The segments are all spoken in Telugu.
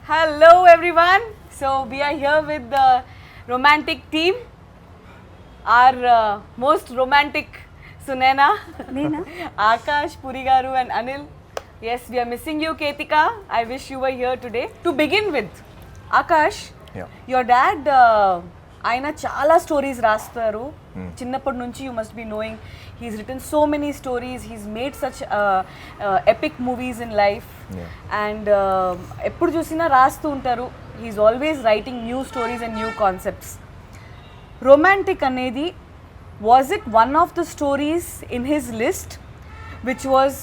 Hello everyone. So we are here with the romantic team. Our most romantic Sunena, Neena? Akash, Purigaru and Anil. Yes, we are missing you, Ketika. I wish you were here today. To begin with, Akash, Yeah. your dad, ఆయన చాలా స్టోరీస్ రాస్తారు చిన్నప్పటి నుంచి you must be knowing he's written so many stories he's made such epic movies in life and ఎప్పుడు చూసినా రాస్తూ ఉంటారు he's always writing new stories and new concepts Romantic అనేది was it one of the stories in his list which was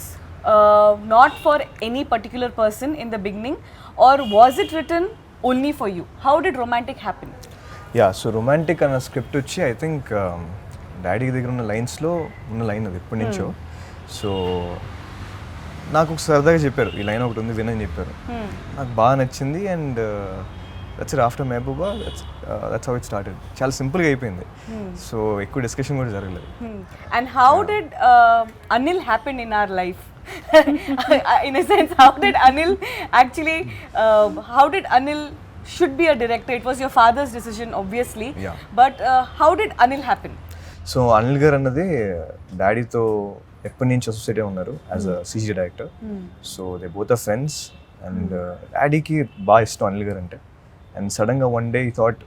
not for any particular person in the beginning or was it written only for you how did Romantic happen ya so Romantic అన్న స్క్రిప్ట్ వచ్చి ఐ థింక్ డాడీ దగ్గర ఉన్న లైన్స్లో ఉన్న లైన్ అది ఎప్పటి నుంచో సో నాకు ఒక సరదాగా చెప్పారు ఈ లైన్ ఒకటి ఉంది వినని చెప్పారు నాకు బాగా నచ్చింది and that's after Mehbooba that's how it started చాలా సింపుల్గా అయిపోయింది సో ఎక్కువ డిస్కషన్ కూడా జరగలేదు And how did Anil happen in our life? In a sense, how did Anil actually, how did Anil should be a director? It was your father's decision, obviously. Yeah. But how did Anil happen? సో అనిల్ గారు అన్నది డాడీతో ఎప్పటి నుంచి అసోసియేట్ ఉన్నారు as a CG director so they both are friends and డాడీకి బాగా ఇష్టం అనిల్ గారు అంటే అండ్ సడన్గా వన్ డే ఈ thought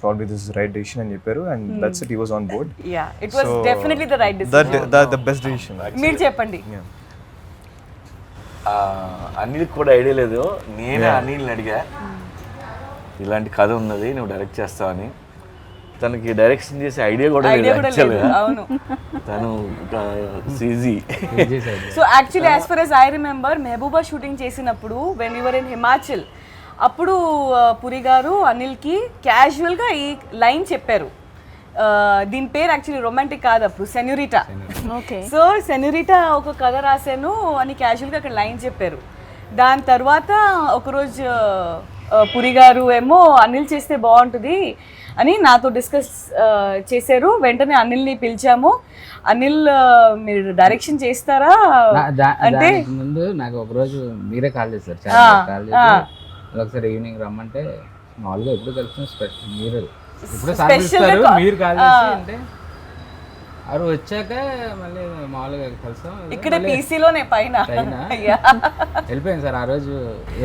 probably this is right decision అని చెప్పారు and that's it he was on board Yeah, it was definitely the right decision. The best decision మీరు చెప్పండి. అనిల్ కూడా ఐడియా లేదు నేనే అనిల్ని అడిగా ఇలాంటి కథ ఉన్నది నువ్వు డైరెక్ట్ చేస్తావని తనకి డైరెక్షన్ చేసే ఐడియా కూడా లేదు Idea కూడా లేదు. యాక్చువల్గా అవును. తను CG So actually, as far as I remember, Mehbooba shooting చేసినప్పుడు when we were in Himachal అప్పుడు పురి గారు అనిల్కి క్యాజువల్గా ఈ లైన్ చెప్పారు దీని పేరు యాక్చువల్లీ రొమాంటిక్ కాదు అప్పుడు సెన్యూరిటా Okay. సో సెన్యూరిటా ఒక కథ రాశాను అని క్యాజువల్గా అక్కడ లైన్ చెప్పారు దాని తర్వాత ఒకరోజు పురి గారు ఏమో అనిల్ చేస్తే బాగుంటుంది అని నాతో డిస్కస్ చేశారు వెంటనే అనిల్ని పిలిచాము అనిల్ మీరు డైరెక్షన్ చేస్తారా అంటే ముందు నాకు ఒక రోజు మీరే కాల్ చేశారు చాలా కాల్ చేసి ఒకసారి ఈవినింగ్ రమ్మంటే మామూలుగా ఎప్పుడు కలిసిన మీరు ఇప్పుడు సాధిస్తారు మీరు కాల్ చేసి అంటే అవి వచ్చాక మళ్ళీ మామూలుగా కలిసాం ఇక్కడ పీసీలోనే పైన వెళ్ళిపోయింది సార్ ఆ రోజు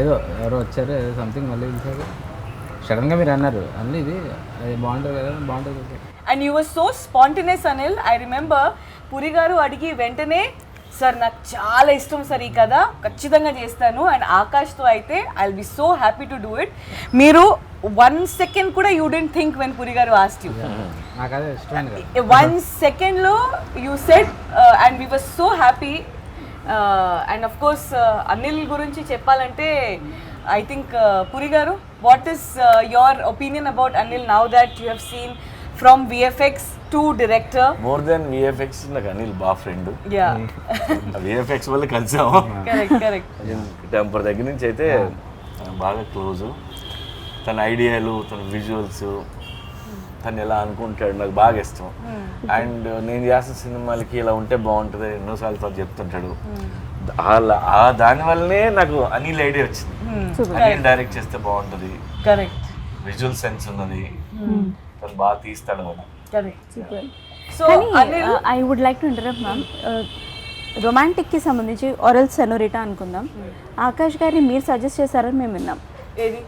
ఏదో ఎవరో వచ్చారు ఏదో సంథింగ్ మళ్ళీ పిలిచారు సడన్గా మీరు అన్నారు అన్నీ ఇది అది బాగుంటుంది కదా బాగుంటుంది and you were so spontaneous Anil I remember Puri garu అడిగి వెంటనే సార్ నాకు చాలా ఇష్టం సార్ ఈ కథ ఖచ్చితంగా చేస్తాను అండ్ ఆకాష్తో అయితే I will be so happy to do it మీరు 1 second కూడా you don't think when Puri garu asked you నాకు అదే ఇష్టమైన కదా 1 secondలో you said and we were so happy and of course Anil గురించి చెప్పాలంటే I think Puri garu what is your opinion about Anil now that you have seen from VFX to director more than VFX నాకు అనిల్ బాగా ఫ్రెండ్ యా విఎఫ్ఎక్స్ వల్ల కలిసాము కరెక్ట్ టెంపర్ దగ్గర నుంచి అయితే బాగా క్లోజు తన ఐడియాలు తన విజువల్స్ తను ఎలా అనుకుంటాడు నాకు బాగా ఇష్టం అండ్ నేను చేసిన సినిమాలకి ఇలా ఉంటే బాగుంటుంది ఎన్నోసార్లు తను చెప్తుంటాడు దానివల్లనే నాకు అనిల్ ఐడియా వచ్చింది అనిల్ డైరెక్ట్ చేస్తే బాగుంటుంది కరెక్ట్ విజువల్ సెన్స్ ఉన్నది తను బాగా తీస్తాడు అని కరెక్ట్ సో కానీ I would like to interrupt ma'am రొమాంటిక్కి సంబంధించి ఆరల్ సెనోరిటా అనుకుందాం ఆకాష్ గారిని మీరు సజెస్ట్ చేశారని మేము విన్నాం ఏది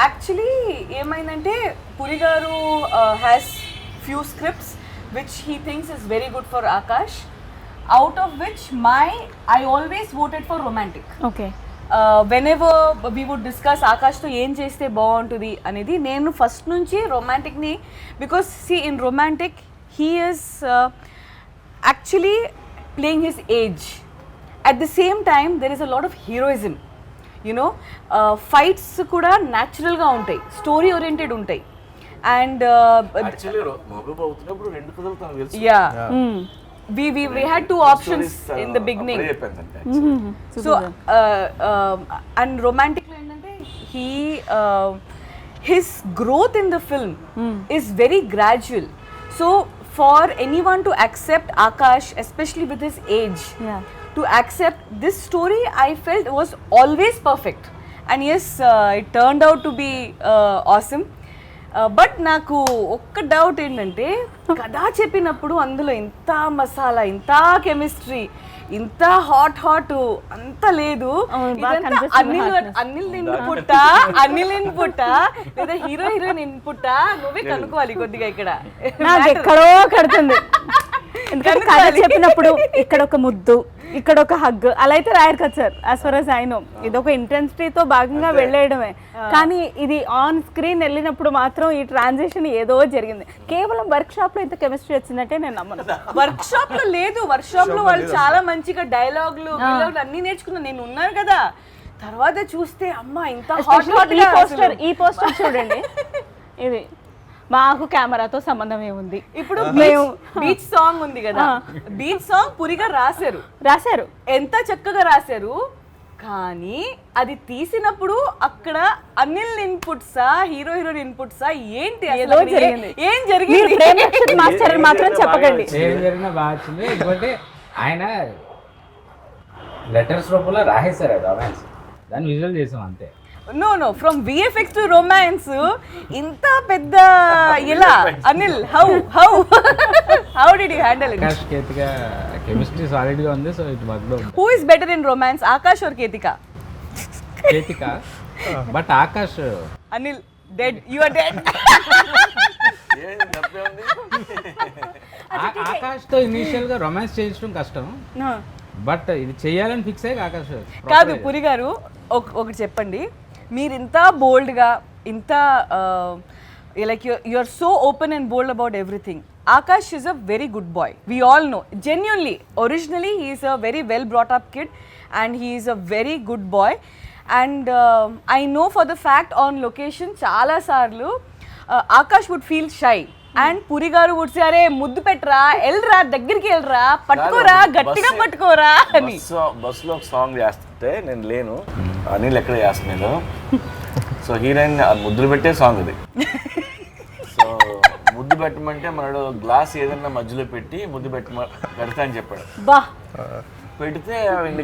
యాక్చువల్లీ ఏమైందంటే Puri garu has few scripts which he thinks is very good for Akash out of which I always voted for Romantic okay whenever we would discuss ఆకాష్తో ఏం చేస్తే బాగుంటుంది అనేది నేను ఫస్ట్ నుంచి రొమాంటిక్ని because see in Romantic he is actually playing his age at the same time there is a lot of heroism you know fights కూడా న్యాచురల్గా ఉంటాయి స్టోరీ ఓరియంటెడ్ ఉంటాయి అండ్ యాక్చువల్లీ మగబు అవుతున్నప్పుడు రెండు కథలు తనకు తెలుసు yeah we had two options in the beginning. So and romantic lo endante his growth in the film is very gradual. So for anyone to accept Akash, especially with his age, Yeah. to accept this story, I felt was always perfect. And as it turned out to be awesome. But నాకు ఒక్క డౌట్ ఏంటంటే కథ చెప్పినప్పుడు అందులో ఇంత మసాలా, ఇంత కెమిస్ట్రీ, ఇంత హాట్ అంత లేదు. అనిల్ ఇన్పుట్ లేదా హీరోయిన్ ఇన్పుట్ నువ్వే కనుక్కోవాలి కొద్దిగా ఇక్కడ. నాకు ఎక్కడో కడుతుంది, ఎందుకంటే కథ చెప్పినప్పుడు ఇక్కడ ఒక ముద్దు, ఇక్కడ ఒక హగ్ అలా అయితే రాయరు కదా sir. As for as I know ఇది ఒక ఇంటెన్సిటీతో భాగంగా వెళ్ళేయడమే. కానీ ఇది ఆన్ స్క్రీన్ వెళ్ళినప్పుడు మాత్రం ఈ ట్రాన్సిషన్ ఏదో జరిగింది. కేవలం వర్క్ షాప్ లో ఇంత కెమిస్ట్రీ వచ్చిందంటే నేను నమ్మను. వర్క్ షాప్ లో లేదు, వర్క్ షాప్ లో వాళ్ళు చాలా మంచిగా డైలాగులు అన్ని నేర్చుకున్నాను నేను, ఉన్నారు కదా. తర్వాత చూస్తే అమ్మా ఇంత ఈ పోస్టర్ చూడండి, ఇది మాకు కెమెరాతో సంబంధం ఏముంది. ఇప్పుడు మేము బీచ్ సాంగ్ ఉంది కదా, బీచ్ సాంగ్ పురిగా రాశారు, ఎంత చక్కగా రాశారు. కానీ అది తీసినప్పుడు అక్కడ అనిల్ ఇన్పుట్సా హీరోయిన్ ఇన్పుట్సా ఏంటి, ఏం జరిగింది మాస్టర్ మాత్రం చెప్పకండి. ఏం జరిగినా బాగా వచ్చింది. ఎందుకంటే ఆయన లెటర్స్ రూపంలో రాసేసారు అది రొమాన్స్, దాన్ని విజువల్ చేసాం అంతే. No, from VFX to romance, ఇంత పెద్ద ఇలా Anil how did you handle it? Akash Ketika chemistry solid గా ఉంది. So it work out. Who is better in romance, Akash or Ketika? Ketika, but Akash. Anil dead, you are dead. Akash తో ఇనిషియల్ గా రొమాన్స్ చేయించడం కష్టం, బట్ ఇది చెయ్యాలని ఫిక్స్ అయ్యి ఆకాష్. కాదు పురి గారు, ఒకటి చెప్పండి. మీరు ఇంత బోల్డ్గా, ఇంత like you are so open and bold about everything. Akash is a very good boy. We all know. Genuinely, originally he is a very well brought up kid and he is a very good boy. And I know for the fact on location chala sarlu Akash would feel shy. And Puri garu would say, అరే ముద్దు పెట్టరా, వెళ్ళరా, దగ్గరికి వెళ్ళరా, పట్టుకోరా, గట్టిగా పట్టుకోరా అని. బస్సులో ఒక సాంగ్ చేస్తుంటే నేను లేను, అనిల్ ఎక్కడ చేస్తున్నాడు. సో హీరోయిన్ ముద్దులు పెట్టే సాంగ్ ఇది. సో ముద్దు పెట్టమంటే మనడు గ్లాస్ ఏదన్నా మధ్యలో పెట్టి ముద్దు పెడతా అని చెప్పాడు. బా పెడితే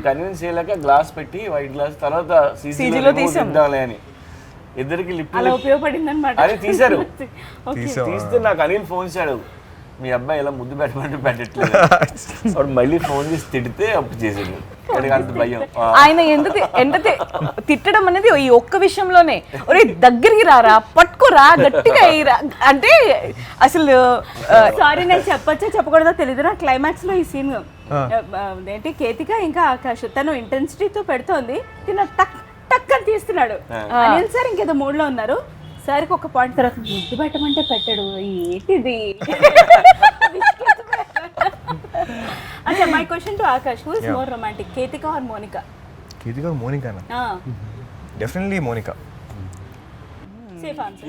కన్విన్స్ చేయలేక గ్లాస్ పెట్టి వైట్ గ్లాస్ తర్వాత సీజీలో తీద్దాంలే అని ఇద్దరికి లిప్ అని తీశారు. తీస్తే నాకు అనిల్ ఫోన్ చేశాడు, మీ అబ్బాయి ఇలా ముద్దు పెట్టమంటే పెట్టట్లేదు. అప్పుడు మళ్ళీ ఫోన్ చేసి తిడితే అప్పుడు చేసాడు. అంత భయం. ఆయన ఎంత తిట్టడం అనేది ఈ ఒక్క విషయంలోనే, ఒరే దగ్గరికి రారా, పట్టుకోరా, గట్టిగా అయ్యిరా అంటే అసలు సారీ నేను చెప్పొచ్చో చెప్పకూడదో తెలియదు. నా క్లైమాక్స్ లో ఈ సీన్ ఏంటి, కేతిక ఇంకా ఆకాష్ తను ఇంటెన్సిటీతో పెడుతోంది, తిన టక్ టక్ అని తీస్తున్నాడు. అనిల్ సార్ ఇంకేదో మూడ్ లో ఉన్నారు. సార్కి ఒక పాయింట్ తర్వాత ముద్దు పెట్టమంటే పెట్టాడు, ఏంటిది. అచ్చా, my question to Akash, who is more romantic, Ketika or Monica? Ketika or మోనికానా? Definitely Monica. Safe answer.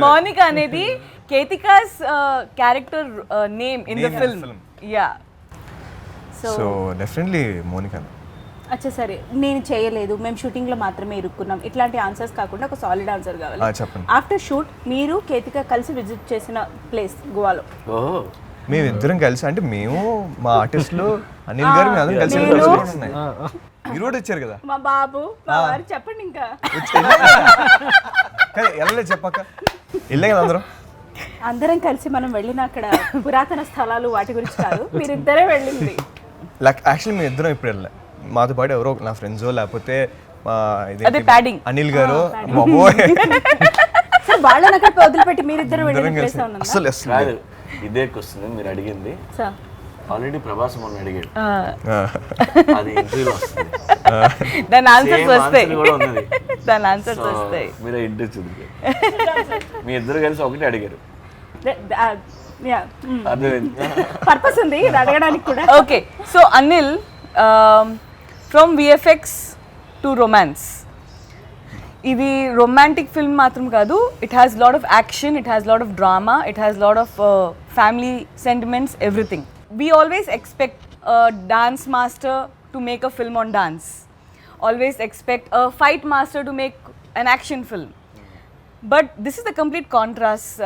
Monica అనేది Ketika's character name in the film. Ya, so definitely Monica. అచ్చా సరే, నేను చేయలేదు, మేము షూటింగ్ లో మాత్రమే ఇరుక్కున్నాం, ఇట్లాంటి ఆన్సర్స్ కాకుండా ఒక సాలిడ్ ఆన్సర్ కావాలి. చెప్పండి. ఆఫ్టర్ షూట్ మీరు కేతిక కలిసి విజిట్ చేసిన ప్లేస్ గోవాలో? మేము ఇద్దరం కలిసి, అంటే మేము మా ఆర్టిస్టులు అనిల్ గారు మేము అందరం కలిసి ఉన్నాయి. మీరు కూడా వచ్చారు కదా, మా బాబు మా వారు. చెప్పండి ఇంకా. వెళ్ళలేదు చెప్పాక వెళ్ళే కదా అందరం కలిసి మనం వెళ్ళిన అక్కడ పురాతన స్థలాలు వాటి గురించి కాదు, మీరిద్దరే వెళ్ళింది. యాక్చువల్లీ మేము ఇద్దరం ఇప్పుడు వెళ్ళలే, మాతో పాటు ఎవరో నా ఫ్రెండ్స్ లేకపోతే అనిల్ గారు, వాళ్ళని అక్కడ వదిలిపెట్టి మీరిద్దరు వెళ్ళిన అసలు ఇదే క్వశ్చన్ మీరు అడిగింది. ఆల్రెడీ ప్రభాస్ మొన్న అడిగాడు, అది ఇంటర్వ్యూలో వస్తుంది, దాని ఆన్సర్స్ వస్తాయి, దాని ఆన్సర్స్ వస్తాయి. మీరు ఇంటర్వ్యూ చూడండి, మీ ఇద్దరు కలిసి ఒకటి అడిగారు, పర్పస్ ఉంది అడగడానికి కూడా. Okay, so Anil, from VFX to romance, ఇది రొమాంటిక్ ఫిల్మ్ మాత్రం కాదు, it has lot of action, it has lot of drama, it has lot of family sentiments, everything. We always expect a dance master to make a film on dance, always expect a fight master to make an action film. But this is the complete contrast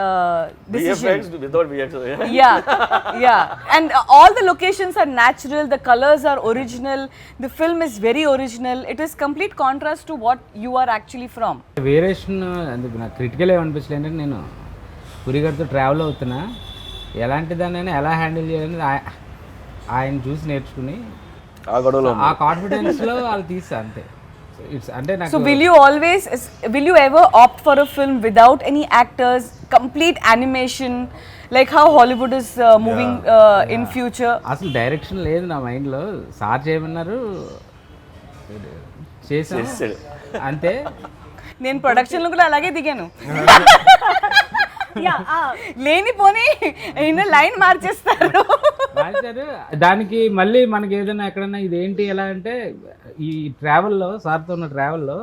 decision. VFX without VFX. Yeah, and all the locations are natural, the colors are original, the film is very original. It is complete contrast to what you are actually from. Variation అందుకు నాకు క్రిటికల్ ఏమనిపించలేదు అంటే నేను పురి గారితో ట్రావెల్ అవుతున్నా ఎలాంటి దాన్ని ఎలా హ్యాండిల్ చేయాలని ఆయన చూసి నేర్చుకుని ఆ గొడవలో ఆ కాన్ఫిడెన్స్లో వాళ్ళు తీసా అంతే. ఇట్స్ అంటే నాకు So will you ever opt for a film without any actors, complete animation, like how Hollywood is moving in future? అసలు డైరెక్షన్ లేదు నా మైండ్లో. సార్ చేయమన్నారు చేసాను అంతే. నేను ప్రొడక్షన్ లో కూడా అలాగే దిగాను. లేనిపోని లైన్ మార్చేస్తారు. మార్చారు. దానికి మళ్ళీ మనకి ఏదైనా ఎక్కడన్నా ఇదేంటి ఎలా అంటే ఈ ట్రావెల్లో సార్తో ఉన్న ట్రావెల్లో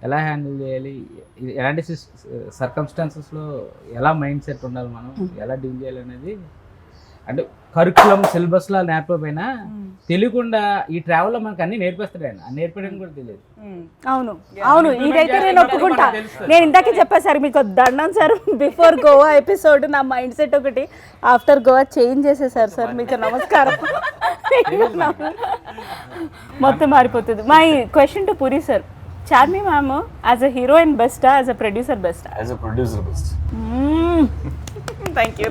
ఎలా హ్యాండిల్ చేయాలి, ఎలాంటి సర్కమ్స్టాన్సెస్లో ఎలా మైండ్ సెట్ ఉండాలి, మనం ఎలా డీల్ చేయాలి అనేది అంటే కరికులం సిలబస్లో నేర్పకపోయినా తెలియకుండా ఈ ట్రావెల్లో మనకు అన్ని నేర్పిస్తాడు ఆయన. ఆ నేర్పడం కూడా తెలియదు. అవును ఇదైతే నేను ఒప్పుకుంటా. నేను ఇందాకే చెప్పా సార్ మీకు దండం సార్, బిఫోర్ గోవా ఎపిసోడ్ నా మైండ్ సెట్ ఒకటి, ఆఫ్టర్ గోవా చేంజ్ చేసేసారు సార్. మీకు నమస్కారం. మొత్తం మారిపోతుంది. My question to Puri sir, Charmi ma'am as a heroine బెస్టా, యాజ్ అ ప్రొడ్యూసర్ బెస్టా? As a producer best. Thank you.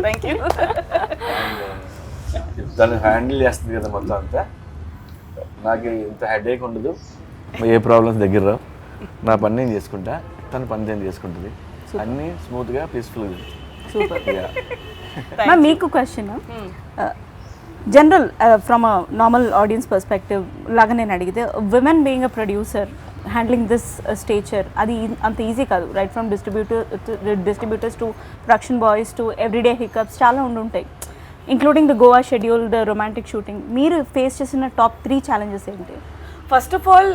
తను హ్యాండిల్ చేస్తుంది కదా మొత్తం అంతా. నాకు ఇంత హెడేక్ ఉండదు, ఏ ప్రాబ్లమ్స్ దగ్గర రావు. నా పని నేను చేసుకుంటా, తన పని నేను చేసుకుంటుంది. అన్నీ స్మూత్గా పీస్ఫుల్గా. సూపర్. మ్యామ్ మీకు question, general from a normal audience perspective లాగా నేను అడిగితే, women being a producer handling this stature అది అంత ఈజీ కాదు. Right from distributors to production boys to everyday hiccups చాలా ఉండుంటాయి, including the Goa schedule, the romantic shooting. మీరు ఫేస్ చేసిన టాప్ 3 ఛాలెంజెస్ ఏంటి? ఫస్ట్ ఆఫ్ ఆల్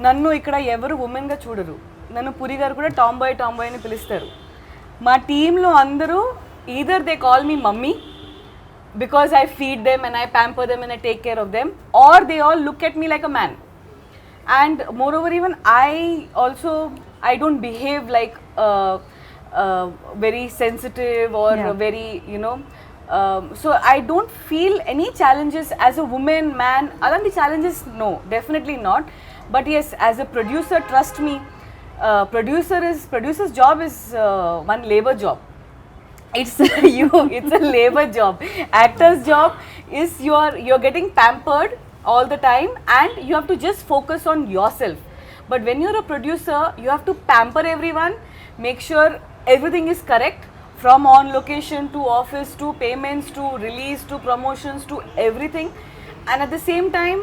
నన్ను ఇక్కడ ఎవరు ఉమెన్గా చూడరు. నన్ను పురి గారు కూడా టామ్ బాయ్ అని పిలుస్తారు. మా టీంలో అందరూ either they call me mummy because I feed them and I pamper them and I take care of them, or they all look at me like a man. And moreover, even I don't behave like very sensitive or very, so I don't feel any challenges as a woman, man. Alanti challenges, no, definitely not. But yes, as a producer, trust me, producer's job is one labor job. It's a labor job. Actor's job is you're getting pampered all the time and you have to just focus on yourself. But when you're a producer, you have to pamper everyone, make sure everything is correct, from on location to office to payments to release to promotions to everything. And at the same time,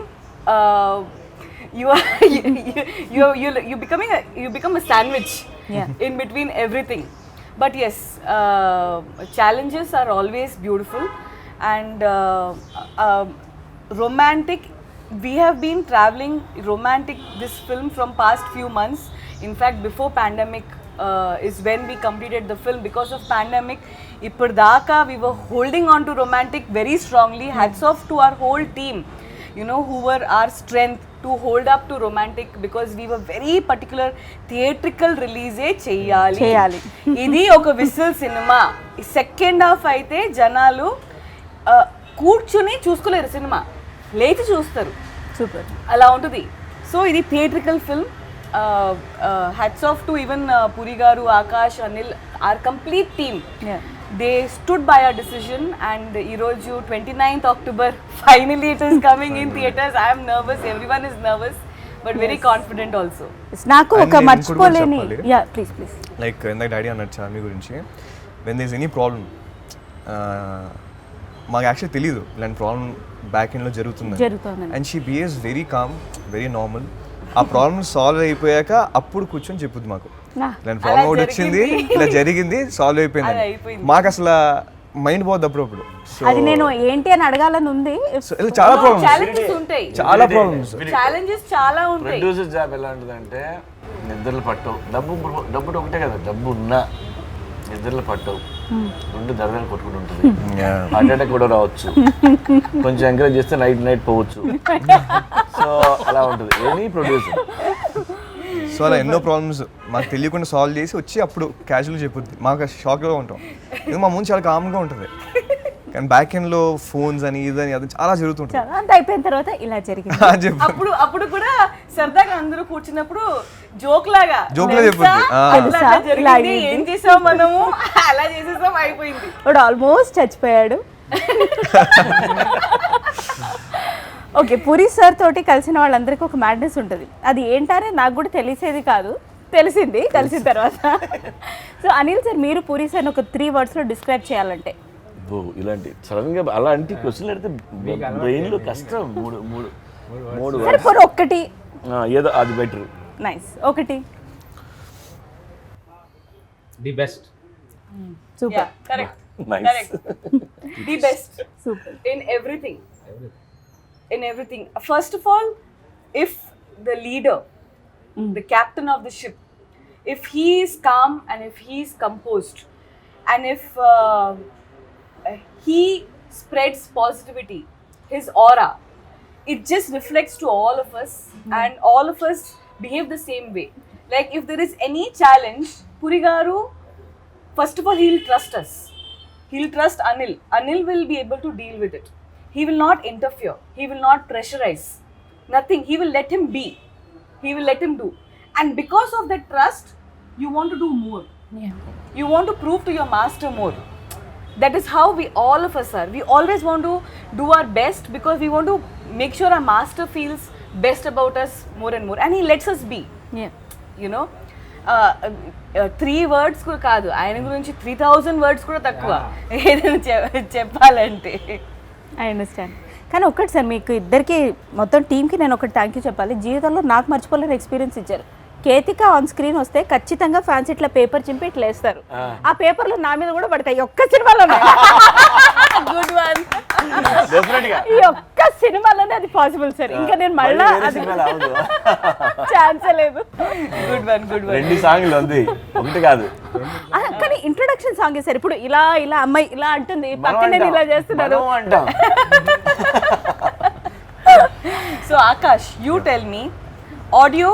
you become a sandwich in between everything. But yes, challenges are always beautiful. And romantic, we have been traveling romantic this film from past few months. In fact, before pandemic is when we completed the film. Because of pandemic, ippurdaka we were holding on to romantic very strongly. Hats off to our whole team, who were our strength to hold up to romantic, because we were very particular. Theatrical release cheyali. Idi oka whistle cinema. Second half aithe janalu కూర్చుని చూసుకోలేరు, సినిమా లేచి చూస్తారు. సూపర్, అలా ఉంటుంది. సో ఇది theatrical film. Hats off to even Puri garu, Akash, Anil, or complete team. They stood by our decision. And ఈరోజు 29th October finally it is coming in theatres. I'm nervous, everyone is nervous, but very confident also. నాకు ఒక మర్చిపోలేని, ప్లీజ్ లైక్ ఇందాక డాడీ అన్నట్టు చార్మి గురించి, when there is any problem, మాకు యాక్చువల్లీ తెలియదు ఇలాంటి ప్రాబ్లం బ్యాక్ ఎండ్లో జరుగుతుంది. And she behaves very calm, very normal. ఆ ప్రాబ్లమ్ సాల్వ్ అయిపోయాక అప్పుడు కూర్చొని చెప్పుద్ది మాకు, ఇలాంటి ప్రాబ్లం ఒకటి వచ్చింది, ఇలా జరిగింది, సాల్వ్ అయిపోయింది. మాకు అసలు మైండ్ పోద్ది అప్పుడప్పుడు. అది నేను ఏంటి అని అడగాలని ఉంది. చాలా ప్రాబ్లమ్స్, ఛాలెంజెస్ ఉంటాయి, చాలా ప్రాబ్లమ్స్, ఛాలెంజెస్ చాలా ఉంటాయి. ప్రొడ్యూసర్ జాబ్ ఎలా ఉంటుందంటే, నిద్రలు పట్టవు. డబ్బు ఒకటే కదా, డబ్బు ఉన్నా నిద్రలు పట్టవు, రెండు దరదలు కొట్టుకుంటూ ఉంటుంది. హార్ట్ అటాక్ కూడా రావచ్చు, కొంచెం ఎంకరేజ్ చేస్తే నైట్ పోవచ్చు. సో అలా ఉంటుంది ఎనీ ప్రొడ్యూసర్. సో అలా ఎన్నో ప్రాబ్లమ్స్ మాకు తెలియకుండా సాల్వ్ చేసి వచ్చి అప్పుడు క్యాజువల్గా చెప్పుద్ది. మాకు షాక్గా ఉంటాం, ఇది మా ముందు చాలా కామ్గా ఉంటుంది. కానీ బ్యాక్ ఎండ్లో ఫోన్స్ అని ఇదని అది చాలా జరుగుతుంటుంది. చాలా అంత అయిపోయిన తర్వాత ఇలా జరిగింది. చెప్పు అప్పుడు కూడా సరదాగా అందరూ కూర్చున్నప్పుడు జోక్ లాగా జోక్లా తెలుసా? చెప్పుద్ది. అట్లా అట్లా జరిగింది, ఏం చేసాం మనము, అలా చేసేసాం, అయిపోయింది. వాడు ఆల్మోస్ట్ చచ్చిపోయాడు. ఓకే, పూరి సార్ తోటి కలిసిన వాళ్ళందరికీ ఒక మ్యాడ్నెస్ ఉంటుంది. అది ఏంటనే నాకు కూడా తెలిసేది కాదు, తెలిసింది కలిసిన తర్వాత. సో అనిల్ సార్, మీరు పూరి సార్ని ఒక 3 wordsలో డిస్క్రైబ్ చేయాలంటే? ఇలాంటి సడన్ గా అలాంటి క్వశ్చన్ అడిగితే బ్రెయిన్ లో కష్టం. మూడు సరే పోనీ ఒక్కటి. ఏదో అది బెటర్. నైస్, ఒకటి. The best. Super. Correct. Nice. The best super. In everything. In everything. First of all, if the leader, the captain of the ship, if he is calm and if he is composed, and if he spreads positivity, his aura, it just reflects to all of us, and all of us behave the same way. Like if there is any challenge, Puri garu, first of all, he'll trust us. He'll trust Anil. Anil will be able to deal with it. He will not interfere. He will not pressurize. Nothing. He will let him be. He will let him do. And because of that trust, you want to do more. Yeah. You want to prove to your master more. That is how we all of us are. We always want to do our best because we want to make sure our master feels best about us more and more. And he lets us be. Yeah. You know. 3 words కూడా కాదు, ఆయన గురించి 3000 words కూడా తక్కువ ఏదైనా చెప్పాలంటే. I understand. కానీ ఒక్కటి సార్, మీకు ఇద్దరికి మొత్తం టీంకి నేను ఒకటి థ్యాంక్ యూ చెప్పాలి. జీవితంలో నాకు మర్చిపోలేని ఎక్స్పీరియన్స్ ఇచ్చారు. కేతిక ఆన్ స్క్రీన్ వస్తే ఖచ్చితంగా ఫ్యాన్స్ ఇట్లా పేపర్ చింపి ఇట్లా వేస్తారు. ఆ పేపర్లు నా మీద కూడా పడతాయి. ఒక్క సినిమాలోనే గుడ్ వన్. ఈ ఒక్క సినిమాలోనే అది పాసిబుల్ సార్. ఇంకా నేను మళ్ళా ఛాన్స్ లేదు. Good one, good one. 2 సాంగ్లు ఉంది, ఒకటి కాదు. కానీ ఇంట్రొడక్షన్ సాంగ్ సార్. ఇప్పుడు ఇలా ఇలా అమ్మాయి ఇలా అంటుంది, పక్కన నేను ఇలా చేస్తున్నాను. So Akash, you tell me, audio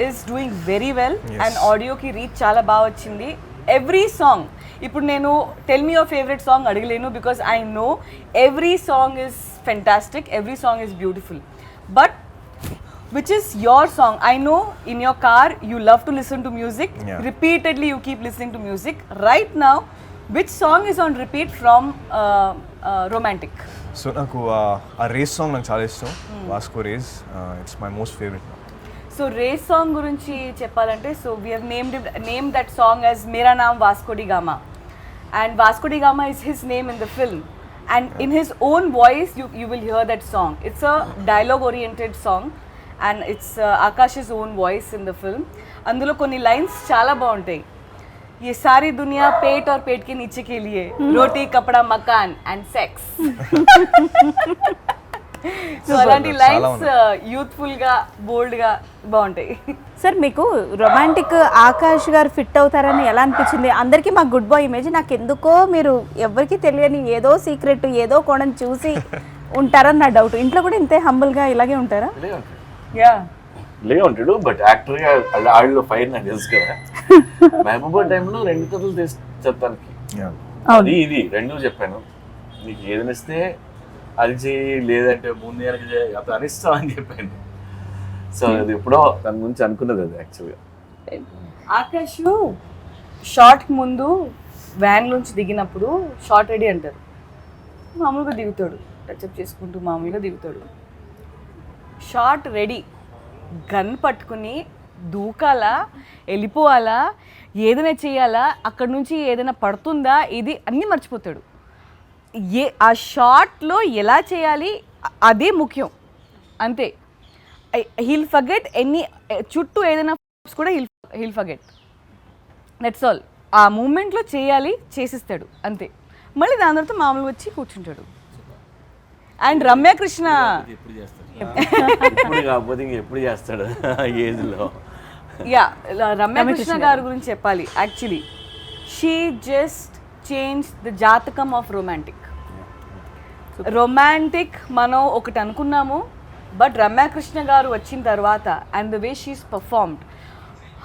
is doing very well. Yes. And audio ki reach చాలా బాగా వచ్చింది. Every song, ఇప్పుడు నేను tell me your favorite song అడగలేను because I know every song is fantastic, every song is beautiful. But which is your song? I know in your car you love to listen to music. Yeah. Repeatedly you keep listening to music. Right now, which song is on repeat from Romantic? So నాకు ఆ రేస్ సాంగ్ నాకు చాలా ఇష్టం. Vasco race, it's my most favourite. So race song గురించి చెప్పాలంటే, so we have name that song as Mera Naam Vasco da Gama, and Vasco da Gama is his name in the film, and in his own voice you will hear that song. It's a dialogue oriented song and it's Akash own voice in the film. అందులో కొన్ని లైన్స్ చాలా బాగుంటాయి. ये सारी दुनिया पेट और पेट के नीचे के लिए, रोटी कपड़ा मकान एंड सेक्स. సో అలాంటి లైన్స్ యూత్ఫుల్ గా బోల్డ్ గా బాగుంటాయి. సార్, మీకు రొమాంటిక్ ఆకాష్ గారు ఫిట్ అవుతారని ఎలా అనిపించింది? అందరికీ మా గుడ్ బాయ్ ఇమేజ్, నాకు ఎందుకో మీరు ఎవరికి తెలియని ఏదో సీక్రెట్ ఏదో కోణం చూసి ఉంటారని నా డౌట్. ఇంట్లో కూడా ఇంతే హంబుల్ గా ఇలాగే ఉంటారా? యా, ఇలాగే ఉంటాడు. బట్ యాక్టర్ గా ఆడిలో ఫైర్ నాకు తెలుసు కదా. మహబూబా టైంలో 2 కథలు చెప్తానికి, అది ఇది 2 చెప్పాను. నీకు ఏదైనా ఇస్తే అది చేయి, లేదంటే ముందు అతను అనిస్తాం అని చెప్పాను. సో అది ఎప్పుడో తన గురించి అనుకున్నది అది యాక్చువల్గా. ఆకాష్ షార్ట్ ముందు వ్యాన్ నుంచి దిగినప్పుడు షార్ట్ రెడీ అంటారు. మామూలుగా దిగుతాడు, టచ్అప్ చేసుకుంటూ మామూలుగా దిగుతాడు. షార్ట్ రెడీ, గన్ పట్టుకుని దూకాలా, వెళ్ళిపోవాలా, ఏదైనా చేయాలా, అక్కడ నుంచి ఏదైనా పడుతుందా, ఇది అన్నీ మర్చిపోతాడు. ఆ షార్ట్లో ఎలా చేయాలి అదే ముఖ్యం, అంతే. హీల్ ఫర్గెట్ ఎనీ, చుట్టూ ఏదైనా కూడా హీల్ ఫర్గెట్, దట్స్ ఆల్. ఆ మూమెంట్లో చేయాలి, చేసిస్తాడు అంతే. మళ్ళీ దాని తర్వాత మామూలుగా వచ్చి కూర్చుంటాడు. అండ్ రమ్యకృష్ణ ఇప్పుడు కాకపోతే ఎప్పుడు చేస్తాడు ఏజ్ లో. యా, రమ్యకృష్ణ గారి గురించి చెప్పాలి. Actually she just change the జాతకం ఆఫ్ రొమాంటిక్. రొమాంటిక్ మనం ఒకటి అనుకున్నాము, బట్ రమ్యకృష్ణ గారు వచ్చిన తర్వాత and the way she's performed,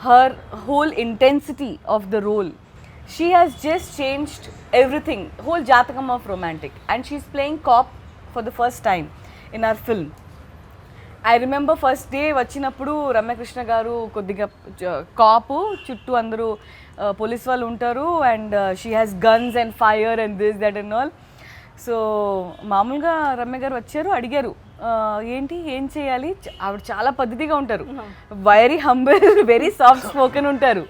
her whole intensity of the role. She has just changed everything, whole jatakam of romantic, and she's playing cop for the first time in our film. I remember first day వచ్చినప్పుడు రమ్యకృష్ణ గారు కొద్దిగా కాపు చుట్టూ అందరూ పోలీస్ వాళ్ళు ఉంటారు and she has guns and fire and this that and all. So మామూలుగా రమ్య గారు వచ్చారు, అడిగారు ఏంటి ఏం చేయాలి. ఆవిడ చాలా పద్ధతిగా ఉంటారు, very humble, very soft spoken ఉంటారు.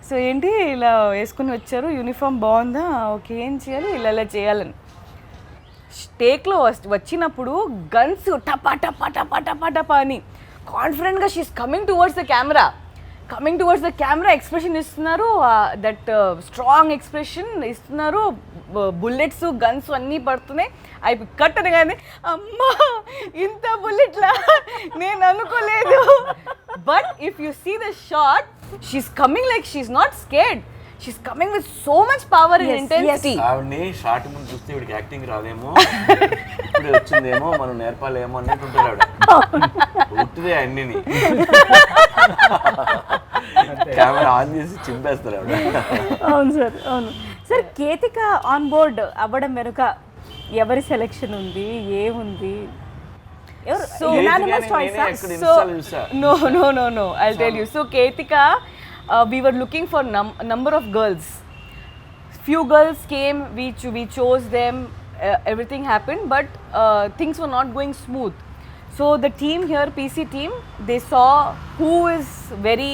సో ఏంటి ఇలా వేసుకుని వచ్చారు, యూనిఫామ్ బాగుందా, ఓకే ఏం చేయాలి, ఇలా ఇలా చేయాలని. టేక్లో వచ్చినప్పుడు గన్స్ టపా టపా టపా టపా టపా అని కాన్ఫిడెంట్గా she's coming towards the camera expression ఇస్తున్నారు, దట్ స్ట్రాంగ్ ఎక్స్ప్రెషన్ ఇస్తున్నారు, బుల్లెట్స్ గన్స్ అన్నీ పడుతున్నాయి. అవి కట్ అనగానే అమ్మా ఇంత బుల్లెట్లా నేను అనుకోలేదు. But if you see the shot she's coming like she's not scared, she's coming with so much power and intensity. ఆవిడని షార్ట్ ముందు చూస్తే వీడికి యాక్టింగ్ రాదేమో, ఇప్పుడే వచ్చిందేమో, మనం నేర్పాలేమో అన్నట్టు ఉంటాడు ఆవిడ. ఉట్టిదే అన్నిని కెమెరా ఆన్ చేసి చింపేస్తారు ఆవిడ. అవును సార్, అవును సార్. కేతిక ఆన్ బోర్డ్ అవ్వడం వెనుక ఎవరి సెలెక్షన్ ఉంది, ఏముంది? So unanimous choice. No, I'll tell you. So Ketika, we were looking for number of girls. Few girls came, we chose them, everything happened, but things were not going smooth. So the team here, PC team, they saw who is very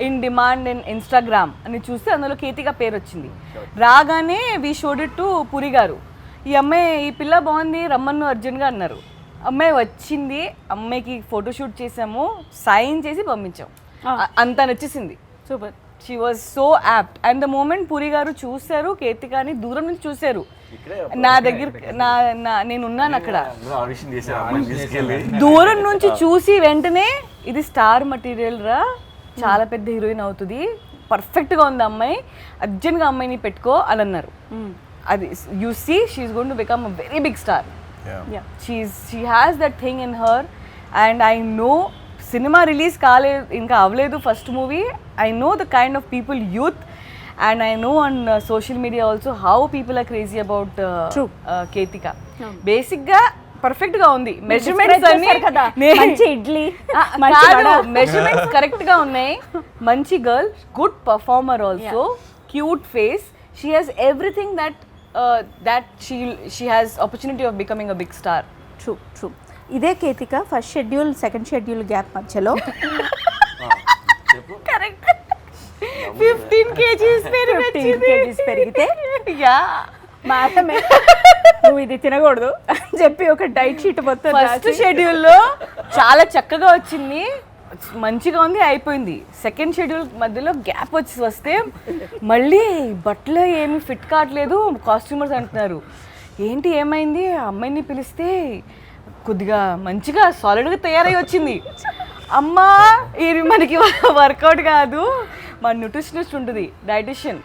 in demand in Instagram అని చూస్తే అందులో కేతిక పేరు వచ్చింది. రాగానే we showed it to పురి గారు. ఈ అమ్మాయి ఈ పిల్ల బాగుంది రమ్మన్ను అర్జున్గా అన్నారు. అమ్మాయి వచ్చింది, అమ్మాయికి ఫోటోషూట్ చేసాము, సైన్ చేసి పంపించాం. అంత నచ్చేసింది. Super. She was so apt. And the moment Puri garu చూశారు కేతికాని, దూరం నుంచి చూశారు, నా దగ్గర నేను ఉన్నాను అక్కడ, ఆడిషన్ చేశారు అమ్మాయిని తీసుకెళ్ళి. దూరం నుంచి చూసి వెంటనే ఇది స్టార్ మెటీరియల్ రా, చాలా పెద్ద హీరోయిన్ అవుతుంది, పర్ఫెక్ట్గా ఉంది అమ్మాయి, అర్జెంట్గా అమ్మాయిని పెట్టుకో అని అన్నారు. అది you see she's going to become a very big star. She has that thing in her, and I know cinema release ఇంకా అవ్వలేదు first movie. I know the kind of people youth, and I know on social media also how people are crazy about Ketika. Basic గా పర్ఫెక్ట్ గా ఉంది, మెజర్మెంట్స్ అన్ని కదా, మంచి ఇడ్లీ మెజర్మెంట్స్ కరెక్ట్ గా ఉన్నాయి. మంచి girl, good performer also, cute face, she has everything that she has opportunity of becoming a big star. True. ఇదే Ketika first schedule second schedule gap మధ్యలో కరెక్ట్ 15 kgs పెరిగితే యా మాటమే నువ్వు ఇది తినకూడదు అని చెప్పి ఒక డైట్ షీట్ మొత్తం ఫస్ట్ షెడ్యూల్లో చాలా చక్కగా వచ్చింది, మంచిగా ఉంది, అయిపోయింది. సెకండ్ షెడ్యూల్ మధ్యలో గ్యాప్ వస్తే మళ్ళీ బట్టలు ఏమి ఫిట్ కావట్లేదు, కాస్ట్యూమర్స్ అంటున్నారు ఏంటి ఏమైంది, అమ్మాయిని పిలిస్తే కొద్దిగా మంచిగా సాలిడ్గా తయారై వచ్చింది. అమ్మా ఇది మనకి వర్కౌట్ కాదు, మా న్యూట్రిషనిస్ట్ ఉంటుంది డైటిషియన్,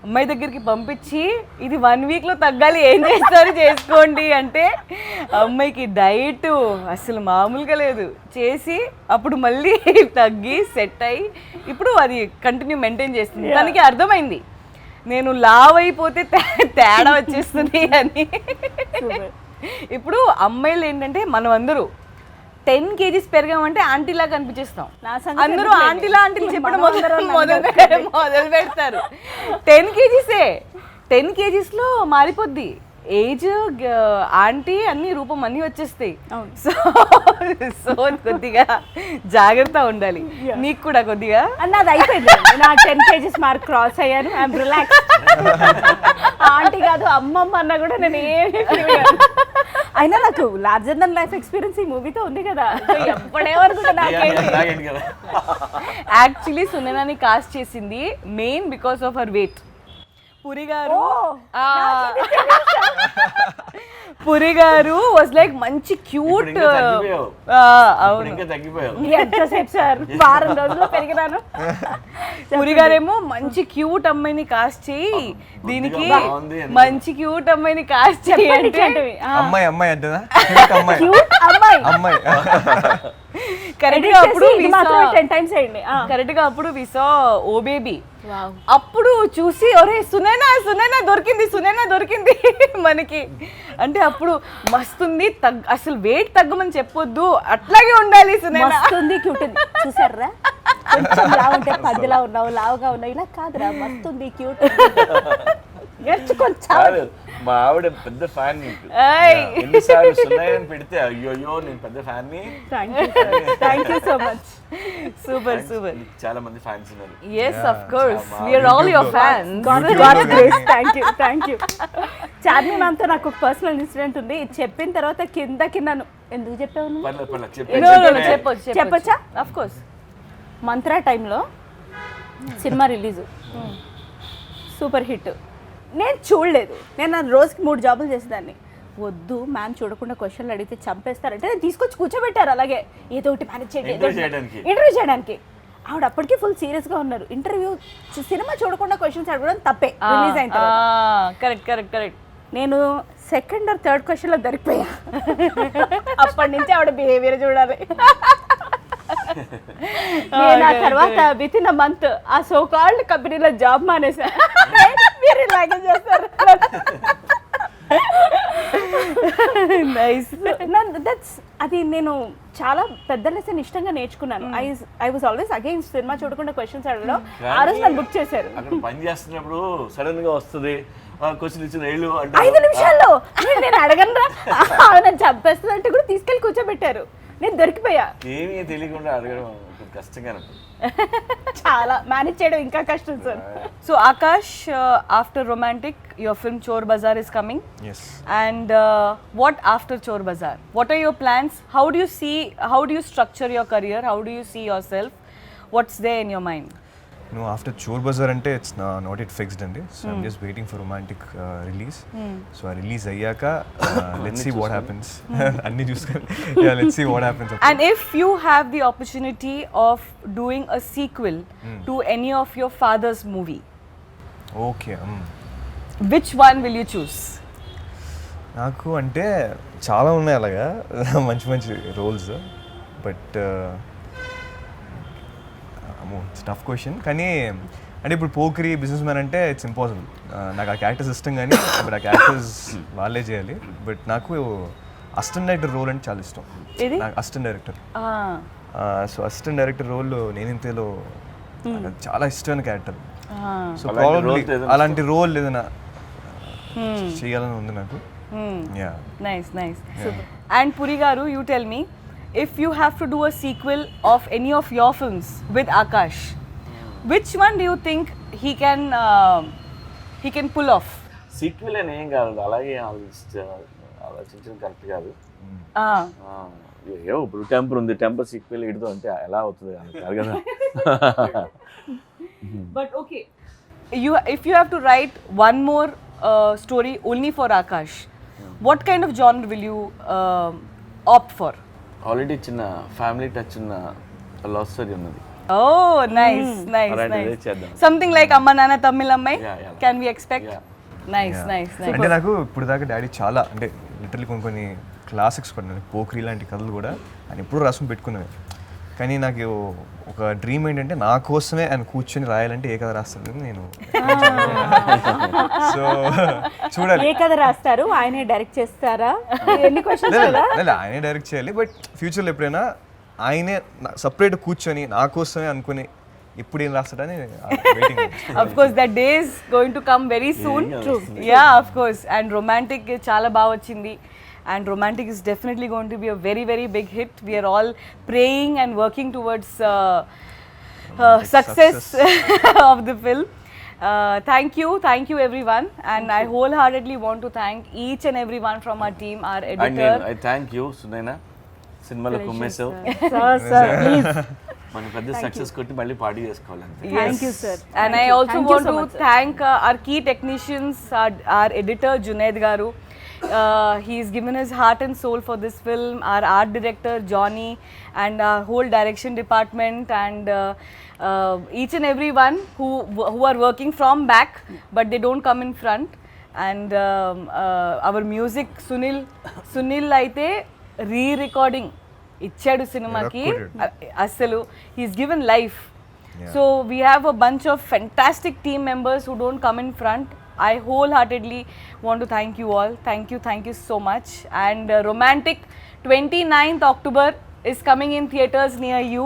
అమ్మాయి దగ్గరికి పంపించి ఇది 1 weekలో తగ్గాలి, ఏం చేస్తారు చేసుకోండి అంటే అమ్మాయికి డైట్ అసలు మామూలుగా లేదు చేసి అప్పుడు మళ్ళీ తగ్గి సెట్ అయ్యి ఇప్పుడు అది కంటిన్యూ మెయింటైన్ చేస్తుంది. తనకి అర్థమైంది నేను లావ్ అయిపోతే తేడా వచ్చేస్తుంది అని. ఇప్పుడు అమ్మాయిలు ఏంటంటే మనం అందరూ 10 kgs పెరిగామంటే ఆంటీలా కనిపించేస్తాం, అందరూ ఆంటీలా చెప్పడం మొదలు పెడతారు. 10 kgsలో మారిపోద్ది ఏజ్, ఆంటీ అన్ని రూపం అన్నీ వచ్చేస్తాయి. సో కొద్దిగా జాగ్రత్త ఉండాలి, నీకు కూడా కొద్దిగా. అన్నది అయిపోయింది, నా 10 kgs మార్క్ క్రాస్ అయ్యాను, ఐఎమ్ రిలాక్స్. ఆంటీ కాదు అమ్మమ్మ అన్న కూడా నేను ఏమి అయినా నాకు లార్జర్ దెన్ లైఫ్ ఎక్స్పీరియన్స్ ఈ మూవీతో ఉంది కదా, ఎప్పుడేవరకు యాక్చువల్లీ సునైనాని కాస్ట్ చేసింది main because of her weight. Puri garu was like మంచి క్యూట్, ఎంతసేపు సార్ వారం రోజుల్లో పెరిగినాను. పురి గారేమో మంచి క్యూట్ అమ్మాయిని కాస్ట్ చేయి, దీనికి మంచి క్యూట్ అమ్మాయిని కాస్ట్ చేయి అంటే అమ్మాయి అంటేనా క్యూట్ అమ్మాయి కరెక్ట్ గా అప్పుడు ఇది మాత్రమే 10 times వేయండి. కరెక్ట్ గా అప్పుడు వి సా ఓ బేబీ. అప్పుడు చూసి ఒరే సునైనా సునైనా దొరికింది మనకి. అంటే అప్పుడు మస్తుంది, అసలు వెయిట్ తగ్గమని చెప్పొద్దు, అట్లాగే ఉండాలి సునైనా. మస్తుంది క్యూట్ ఉంది చూసారా, కొంచెం లావు ఉంటే 10లా ఉన్నావు, లావుగా ఉన్నావు, ఇలా కాదురా మస్తుంది క్యూట్. కాదు, మా ఆవిడ పెద్ద ఫ్యాన్ నీకు. ఎన్నిసార్లు సున్నాయని పెడితే అయ్యో నేను పెద్ద ఫ్యాన్ ని. Thank you so much. Super. చాలా మంది ఫ్యాన్స్ ఉన్నారు. Yes, of course. We are all your fans. God's grace. Thank you. Charmi ma'am తో నాకు ఒక పర్సనల్ ఇన్సిడెంట్ ఉంది. ఇది చెప్పిన తర్వాత కిందకి నన్ను ఎందుకు చెప్పావు నువ్వు? పర్లేదు చెప్పొచ్చా? Of course. మంత్రా టైంలో సినిమా రిలీజ్, సూపర్ హిట్. నేను చూడలేదు. నేను రోజుకి 3 జాబులు చేసేదాన్ని. వద్దు మ్యామ్ చూడకుండా క్వశ్చన్లు అడిగితే చంపేస్తారంటే నేను తీసుకొచ్చి కూర్చోబెట్టారు అలాగే, ఏదో ఒకటి మేనేజ్ చేయండి ఇంటర్వ్యూ చేయడానికి. ఆవిడ అప్పటికి ఫుల్ సీరియస్గా ఉన్నారు. ఇంటర్వ్యూ సినిమా చూడకుండా క్వశ్చన్స్ అడగడం తప్పే రిలీజ్ అయిన తర్వాత. కరెక్ట్. నేను సెకండ్ ఆర్ థర్డ్ క్వశ్చన్లో దొరికిపోయా. అప్పటి నుంచి ఆవిడ బిహేవియర్ చూడాలి. నేను ఆ తర్వాత విత్ ఇన్ అ మంత్ ఆ సో కాల్డ్ కంపెనీలో జాబ్ మానేసా. మీరు ఇలాగే చేస్తారు. అది నేను చాలా పెద్ద లెసన్ ఇష్టంగా నేర్చుకున్నాను. I was always against cinema చూడకుండా క్వశ్చన్స్ అడగడం. ఆ రోజు నన్ను బుక్ చేశారు. అక్కడ పని చేస్తున్నప్పుడు సడన్ గా వస్తుంది క్వశ్చన్ ఇచ్చిన 5 నిమిషాల్లో నేను అడగను రా నన్ను చంపేస్తుంది అంటే కూడా తీసుకెళ్ళి కూర్చోబెట్టారు. నేను దొరికిపోయా. ఏమీ తెలియకుండా అడగడం కష్టంగా చాలా మేనేజ్ చేయడం ఇంకా కష్టం sir. So Akash, after Romantic, your film Chor Bazaar is coming. Yes. And what after Chor Bazaar? What are your plans? How do you structure your career? How do you see yourself? What's there in your mind? No, after Chor Bazaar ante it's not yet fixed andi. So I'm just waiting for Romantic release. So I release ayyaka let's see what happens. Anni chuskoni. Yeah, let's see what happens. And if you have the opportunity of doing a sequel to any of your father's movie, Okay. which one will you choose? నాకు అంటే చాలా ఉన్నాయి అలాగా మంచి రోల్స్. But tough question. కానీ అంటే ఇప్పుడు పోక్రీ బిజినెస్ మ్యాన్ అంటే ఇట్స్ ఇంపాసిబుల్. నాకు ఆ క్యారెక్టర్స్ ఇష్టం కానీ బట్ ఆ క్యారెక్టర్స్ వాళ్ళే చేయాలి. బట్ నాకు అసిస్టెంట్ డైరెక్టర్ రోల్ అంటే చాలా ఇష్టం. నాకు assistant director. So assistant director role నేనింతేలో చాలా ఇష్టమైన క్యారెక్టర్. సో ప్రాబబ్లీ అలాంటి రోల్ ఏదైనా చేయాలని ఉంది నాకు. Nice. And Puri Garu, you tell me, if you have to do a sequel of any of your films with Akash, which one do you think he can pull off? Sequel అని ఏం కాదు, అలాగే ఆలోచించడం కరెక్ట్ కాదు. ఏవో ఇప్పుడు టెంపర్ ఉంది, టెంపర్ సీక్వెల్ ఇడదు అంటే ఎలా అవుతుంది కాదు కదా. But okay, if you have to write one more story only for Akash, what kind of genre will you opt for? Already చిన్న ఫ్యామిలీ టచ్ ఉన్న లవ్ స్టోరీ ఉన్నది. Oh, nice. చేద్దాం. Something like Amma Nana Tamil Ammai? Yeah. Can we expect? Yeah. Nice. అంటే నాకు ఇప్పుడు దాకా డాడీ చాలా అంటే లిటరలీ కొన్ని క్లాసిక్స్ కూడా పోక్రీ లాంటి కథలు కూడా ఆయన ఎప్పుడు రాసుకుని పెట్టుకున్నాను. కానీ నాకు ఒక డ్రీమ్ ఏంటంటే నా కోసమే ఆయన కూర్చొని రాయాలంటే ఏ కథ రాస్తాను నేను. సో చూడాలి ఏ కథ రాస్తారు, ఆయనే డైరెక్ట్ చేస్తారా? ఎన్ని క్వశ్చన్స్ ఆయనే డైరెక్ట్ చేయాలి. బట్ ఫ్యూచర్లో ఎప్పుడైనా ఆయనే సపరేట్ కూర్చొని నా కోసమే అనుకుని ఇప్పుడు ఏం రాస్తాడని waiting. Of course, that day is going to come very soon. True. Yeah, of course. And Romantic చాలా బాగా వచ్చింది. And Romantic is definitely going to be a very, very big hit. We are all praying and working towards success of the film. Thank you everyone. And I wholeheartedly want to thank each and everyone from our team, our editor. I thank you, Sunaina. సినిమాలో కుమ్మేసావు. మనం పెద్ద సక్సెస్ కొట్టి మళ్ళీ పార్టీ చేసుకోవాలంటే. Thank you, sir. And I also want to thank our key technicians, our editor Junaid Garu. He's given his heart and soul for this film. Our art director Johnny and our whole direction department and each and everyone who are working from back but they don't come in front. And our music Sunil aithe re-recording ఇచ్చాడు సినిమాకి Evacuated. అసలు he's given life. So we have a bunch of fantastic team members who don't come in front. I wholeheartedly want to thank you all. Thank you so much. And Romantic 29th October is coming in theaters near you.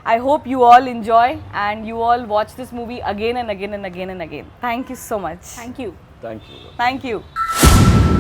I hope you all enjoy and you all watch this movie again and again and again and again. Thank you so much. Thank you. Thank you. Thank you.